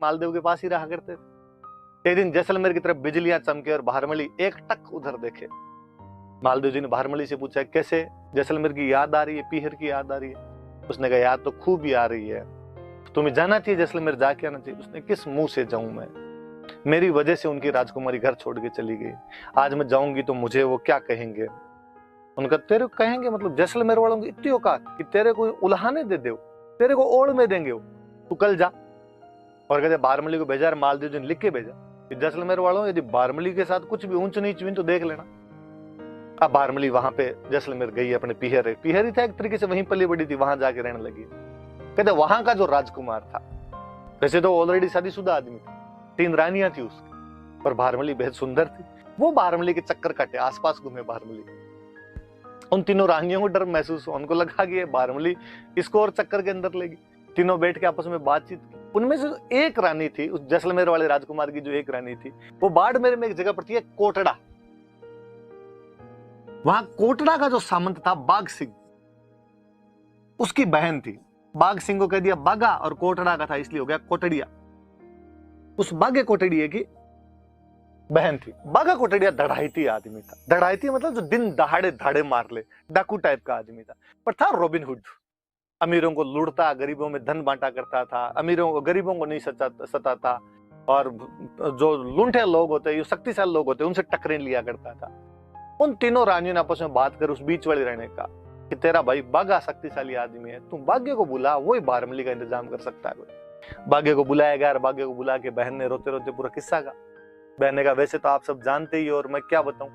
मालदेव के पास ही रहा करते थे। एक दिन जैसलमेर की तरफ बिजलियां चमके और भारमली एक टक उधर देखे। मालदेव जी ने भारमली से पूछा, कैसे, जैसलमेर की याद आ रही है, पीहर की याद आ रही है? उसने कहा, याद तो खूब ही आ रही है, तुम्हें जाना चाहिए जैसलमेर, जाके आना चाहिए। उसने, किस मुंह से जाऊं मैं, मेरी वजह से उनकी राजकुमारी घर छोड़ के चली गई, आज मैं जाऊंगी तो मुझे वो क्या कहेंगे? उनका, तेरे को कहेंगे मतलब जैसलमेर वालों की इतनी औकात कि तेरे को उल्हाने दे दो, तेरे को ओढ़ में देंगे वो, तू कल जा। और कहते भारमली को भेजा, मालदेव जी ने लिख के भेजा कि जैसलमेर वालों, यदि भारमली के साथ कुछ भी ऊंच नीच हुई तो देख लेना। अब भारमली वहां पे जैसलमेर गई, अपने पीहर ही था एक तरीके से, वहीं पली बड़ी थी, वहां जाके रहने लगी। कहते वहां का जो राजकुमार था, वैसे तो ऑलरेडी शादीशुदा आदमी था, 3 रानियां थी उसकी, पर भारमली बेहद सुंदर थी। वो भारमली के चक्कर काटे, आसपास घूमे भारमली। उन तीनों रानियों को डर महसूस हुआ, उनको लगा कि ये भारमली इसको और चक्कर के अंदर लेगी। तीनों बैठ के आपस में बातचीत की। उनमें से एक रानी थी, उस जैसलमेर वाले राजकुमार की जो एक रानी थी, वो बाड़मेर में एक जगह पड़ती है कोटड़ा, वहां कोटड़ा का जो सामंत था बाघ सिंह, उसकी बहन थी। बाघ सिंह को कह दिया बागा, और कोटड़ा का था इसलिए हो गया कोटड़िया। उस बागे कोटड़िया की बहन थी। बागा कोटड़िया धड़ाईती आदमी था। धड़ाईती मतलब जो दिन दहाड़े धाड़े मार ले, डाकू टाइप का आदमी था, पर था रॉबिन हुड। अमीरों को लूटता, गरीबों में धन बांटा करता था, गरीबों को नहीं सताता, और जो लुंठे लोग होते, जो शक्तिशाली लोग होते, उनसे टकरें लिया करता था। उन तीनों रानियों ने आपस में बात कर उस बीच वाली रहने का कि तेरा भाई बागा शक्तिशाली आदमी है, तुम भाग्य को बुला, वही भारमली का इंतजाम कर सकता है कोई। भाग्य को बुलाया गया, और भाग्य को बुला के बहन ने रोते रोते पूरा किस्सा कहा। बहन ने कहा, वैसे तो आप सब जानते ही, और मैं क्या बताऊं,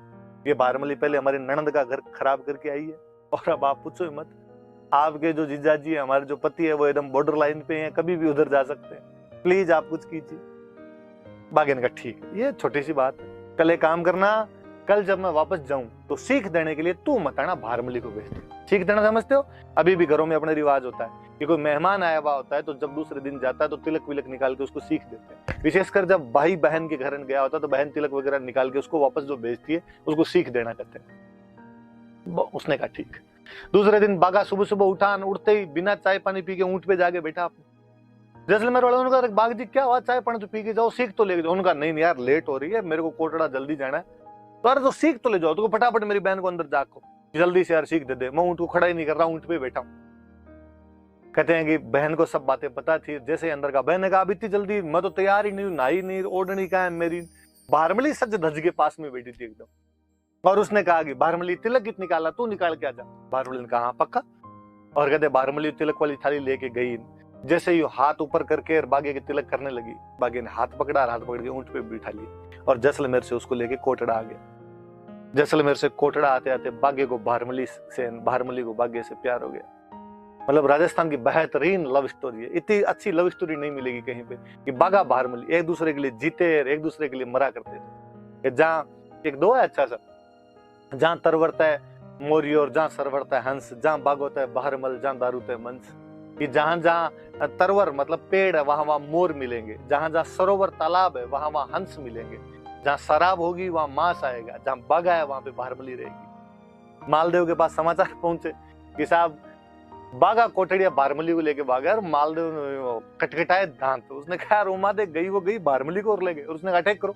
ये भारमली पहले हमारी ननद का घर खराब करके आई है, और अब आप पूछो ही मत। आपके जो जीजाजी है, हमारे जो पति है, वो एकदम बॉर्डर लाइन पे हैं, कभी भी उधर जा सकते हैं, प्लीज आप कुछ कीजिए। भाग्य ने कहा, ठीक है, ये छोटी सी बात है, कल एक काम करना, कल जब मैं वापस जाऊं तो सीख देने के लिए तू मत आना, भारमली को भेज दे। सीख देना समझते हो? अभी भी घरों में अपने रिवाज होता है कि कोई मेहमान आया हुआ होता है तो जब दूसरे दिन जाता है तो तिलक विलक निकाल के उसको सीख देते हैं। विशेषकर जब भाई बहन के घर गया होता है तो बहन तिलक वगैरह निकाल के उसको वापस जो भेजती है उसको सीख देना कहते हैं। उसने कहा ठीक। दूसरे दिन बागा सुबह सुबह उठते ही बिना चाय पानी पी के ऊंट पे जाके बैठा। जैसलमेर वालों ने कहा, बाग जी क्या हुआ, चाय पानी तो पी के जाओ, सीख तो ले जाओ। उनका नहीं यार, लेट हो रही है, मेरे को कोटड़ा जल्दी जाना है। तो अरे तो सीख तो ले जाओ, तो फटाफट मेरी बहन को अंदर जाको, जल्दी से यार सीख दे दे, मैं ऊंट को खड़ा ही नहीं कर रहा, ऊंट पे बैठा हूं। कहते हैं कि बहन को सब बातें पता थी। जैसे अंदर का, बहन ने कहा, अब इतनी जल्दी मैं तो तैयार ही नहीं हूं, नहाई नहीं, ओढ़नी का है मेरी। भारमली सज धज के पास में बैठी थी एकदम, और उसने कहा कि भारमली तिलक कित निकाला, तू निकाल के आ जा। भारमली ने कहा, हाँ पक्का। और कहते भारमली तिलक वाली थाली लेके गई। जैसे ही हाथ ऊपर करके बागे के तिलक करने लगी, बागे ने हाथ पकड़ा, हाथ पकड़ के ऊंट पे बिठा लिया, और जैसलमेर से उसको लेके कोटड़ा आ गया। जैसलमेर से कोटड़ा आते आते बागे को भारमली को बागे से प्यार हो गया। मतलब राजस्थान की बेहतरीन लव स्टोरी है। इतनी अच्छी लव स्टोरी नहीं मिलेगी कहीं पे कि बागा भारमली एक दूसरे के लिए जीते, एक दूसरे के लिए मरा करते थे। जहाँ एक दो है अच्छा सा, जहाँ तरवरता है मोरी और जहाँ सरवरता है हंस, जहाँ बाग होता है बहरमल, जहाँ दारू होता है मंस। कि जहाँ जहाँ तरवर मतलब पेड़ है, वहां वहां मोर मिलेंगे, जहाँ जहाँ सरोवर तालाब है, वहां वहां हंस मिलेंगे, जहाँ शराब होगी वहां मांस आएगा, जहाँ बागा है वहां पे भारमली रहेगी। मालदेव के पास समाचार पहुंचे कि साहब बागा कोटड़िया भारमली को लेके भागा, और मालदेव ने कटकटाए दांत। उसने कहा, रोमा दे गई वो गई, भारमली को और ले गए। और उसने कहा, अटैक करो,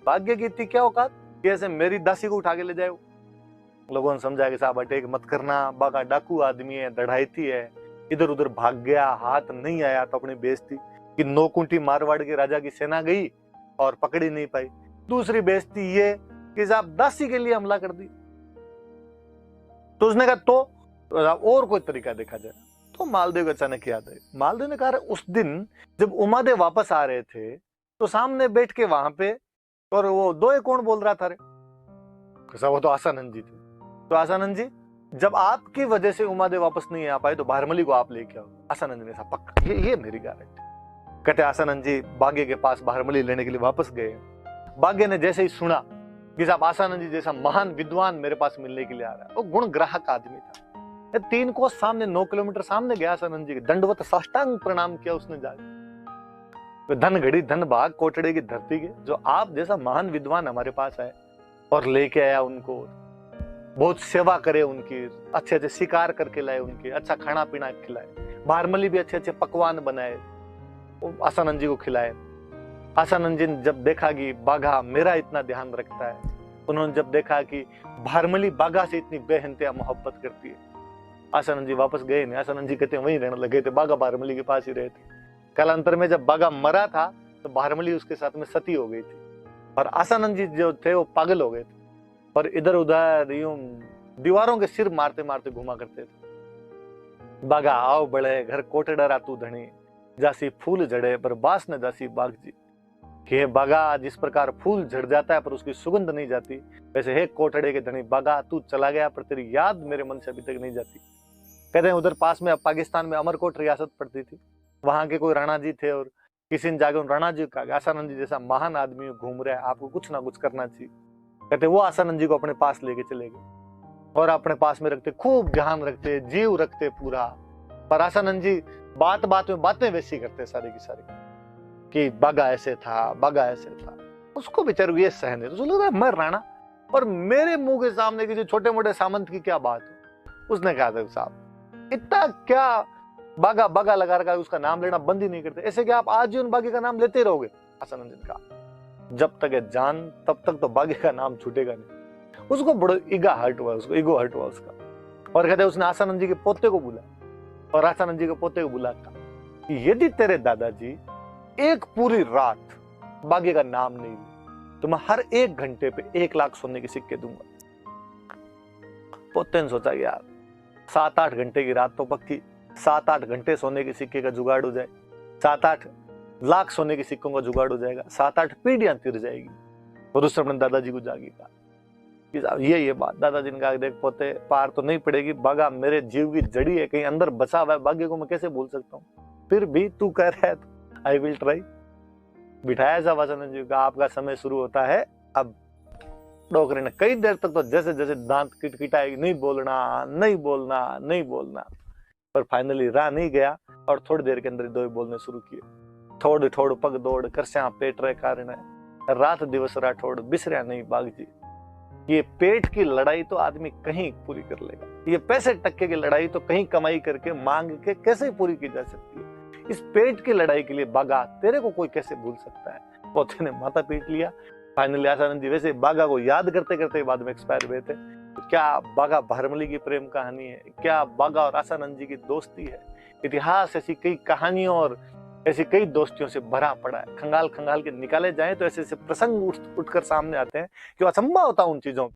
भाग्य की इतनी क्या औकात कि ऐसे मेरी दासी को उठा के ले जाए। लोगों ने समझाया कि साहब अटैक मत करना, बागा डाकू आदमी है, धड़ाईती है, इधर उधर भाग गया, हाथ नहीं आया तो अपनी बेइज्जती कि 9 कुंठी मारवाड़ के राजा की सेना गई और पकड़ी नहीं पाई। दूसरी बेइज्जती ये कि साहब दासी के लिए हमला कर दी। तो उसने कहा, तो और कोई तरीका देखा जाए। तो मालदेव को अचानक याद आई। मालदेव ने कहा, उस दिन जब उमादेव वापस आ रहे थे तो सामने बैठ के वहां पे, और वो दोए कौन बोल रहा था रे? वो तो आसानंद जी थे। तो आसानंद जी, जब आपकी वजह से उमादेव वापस नहीं आ पाए तो भारमली को आप लेके आओ। आसानंद ने कहा, पक्का, ये मेरी गारंटी। कहते आसानंद जी बागे के पास भारमली लेने के लिए वापस गए। बागे ने जैसे ही सुना कि साहब आसानंद जी जैसा महान विद्वान मेरे पास मिलने के लिए आ रहा है, वो गुण ग्राहक आदमी था। 3 कोस सामने, 9 किलोमीटर सामने गया आसानंद जी के, दंडवत साष्टांग प्रणाम किया उसने जाकर। धन घड़ी धन भाग कोटड़े की धरती के, जो आप जैसा महान विद्वान हमारे पास आए और लेके आया उनको, बहुत सेवा करे उनकी, अच्छे अच्छे शिकार करके लाए उनके, अच्छा खाना पीना खिलाए, भारमली भी अच्छे अच्छे पकवान बनाए, आसानंद जी को खिलाए। आसानंद जी ने जब देखा कि बाघा मेरा इतना ध्यान रखता है, उन्होंने जब देखा कि भारमली बाघा से इतनी बेहंतिया मोहब्बत करती है, आसानंद जी वापस गए नहीं। आसानंद जी कहते हैं वहीं रहने लगे थे, बाघा भारमली के पास ही रहे थे। कालांतर में जब बाघा मरा था तो भारमली उसके साथ में सती हो गई थी और आसानंद जी जो थे वो पागल हो गए थे और इधर उधर यूं दीवारों के सिर मारते मारते घुमा करते थे। बाघा आओ बड़े घर कोटड़ा रातू धनी, जासी फूल झड़े पर बास न जासी बाघ जी। कि बाघा जिस प्रकार फूल झड़ जाता है पर उसकी सुगंध नहीं जाती, वैसे हे कोटड़े के धनी बाघा तू चला गया पर तेरी याद मेरे मन से अभी तक नहीं जाती। कहते हैं उधर पास में पाकिस्तान में अमरकोट रियासत पड़ती थी, वहां के कोई राणा जी थे और किसी ने जाके राणा जी का आसानंद जी जैसा महान आदमी घूम रहा है, आपको कुछ ना कुछ करना चाहिए। कहते वो आसानंद जी को अपने पास लेके चले गए और अपने पास में रखते, खूब ध्यान रखते, जीव रखते पूरा। पर आसानंद जी बात बात में बातें वैसी करते सारी की सारी कि बाघा ऐसे था, बाघा ऐसे था। उसको बेचारे ये सहन है, तो लग रहा है मैं राणा और मेरे मुंह के सामने किसी छोटे मोटे सामंत की क्या बात है। उसने कहा था साहब इतना क्या बाघा बाघा लगा रखा है, उसका नाम लेना बंद ही नहीं करते, ऐसे क्या आप आजीवन बाघे का नाम लेते रहोगे। आसानंद जी ने कहा जब तक है जान तब तक तो बाघे का नाम छूटेगा नहीं। उसको बड़ा ईगा हर्ट हुआ, उसको ईगो हर्ट हुआ उसका। और कहते उसने आसानंद जी के पोते को बुलाया और आसानंद जी के पोते को बुला कहा यदि तेरे दादाजी एक पूरी रात बाघे का नाम नहीं ली तो मैं हर 1 घंटे पे 1 लाख सोने के सिक्के दूंगा। पोते ने सोचा यार 7-8 घंटे की रात तो पक्की, 7-8 घंटे सोने के सिक्के का जुगाड़ हो जाए, 7-8 लाख सोने के सिक्कों का जुगाड़ हो जाएगा, 7-8 पीढ़ियां तिर जाएगी। और उसने अपने दादाजी को जागी कहा ये बात। दादाजी ने कहा देख पोते पार तो नहीं पड़ेगी, बाघा मेरे जीव की जड़ी है, कहीं अंदर बसा हुआ है, बाघे को मैं कैसे भूल सकता हूँ, फिर भी तू कह रहा है तो आई विल ट्राई। बिठाया साहब आसानंद जी का, आपका समय शुरू होता है अब। डोकरे ने कई देर तक तो जैसे जैसे दांत किटकिटाए, नहीं बोलना नहीं बोलना नहीं बोलना, पर फाइनली रहा नहीं गया और थोड़ी देर के अंदर दो बोलने शुरू किए। थोड़ थोड़ पग दौड़ करस्या पेट रहे कारण है, रात दिवस राठौड़ बिसरिया नहीं बाघ जी। ये पेट की लड़ाई तो आदमी कहीं पूरी कर लेगा, ये पैसे टक्के की लड़ाई तो कहीं कमाई करके मांग के कैसे पूरी की जा सकती है। इस पेट की लड़ाई के लिए बाघा तेरे को कोई कैसे भूल सकता है। पोते ने माथा पीट लिया। फाइनली आसानंद जी वैसे बाघा को याद करते करते बाद में एक्सपायर हुए थे। क्या बाघा भारमली की प्रेम कहानी है, क्या बाघा और आसानंद जी की दोस्ती है। इतिहास ऐसी कई कहानियों और ऐसी कई दोस्तियों से भरा पड़ा है। खंगाल खंगाल के निकाले जाए तो ऐसे ऐसे प्रसंग उठकर सामने आते हैं कि असंभव होता उन चीजों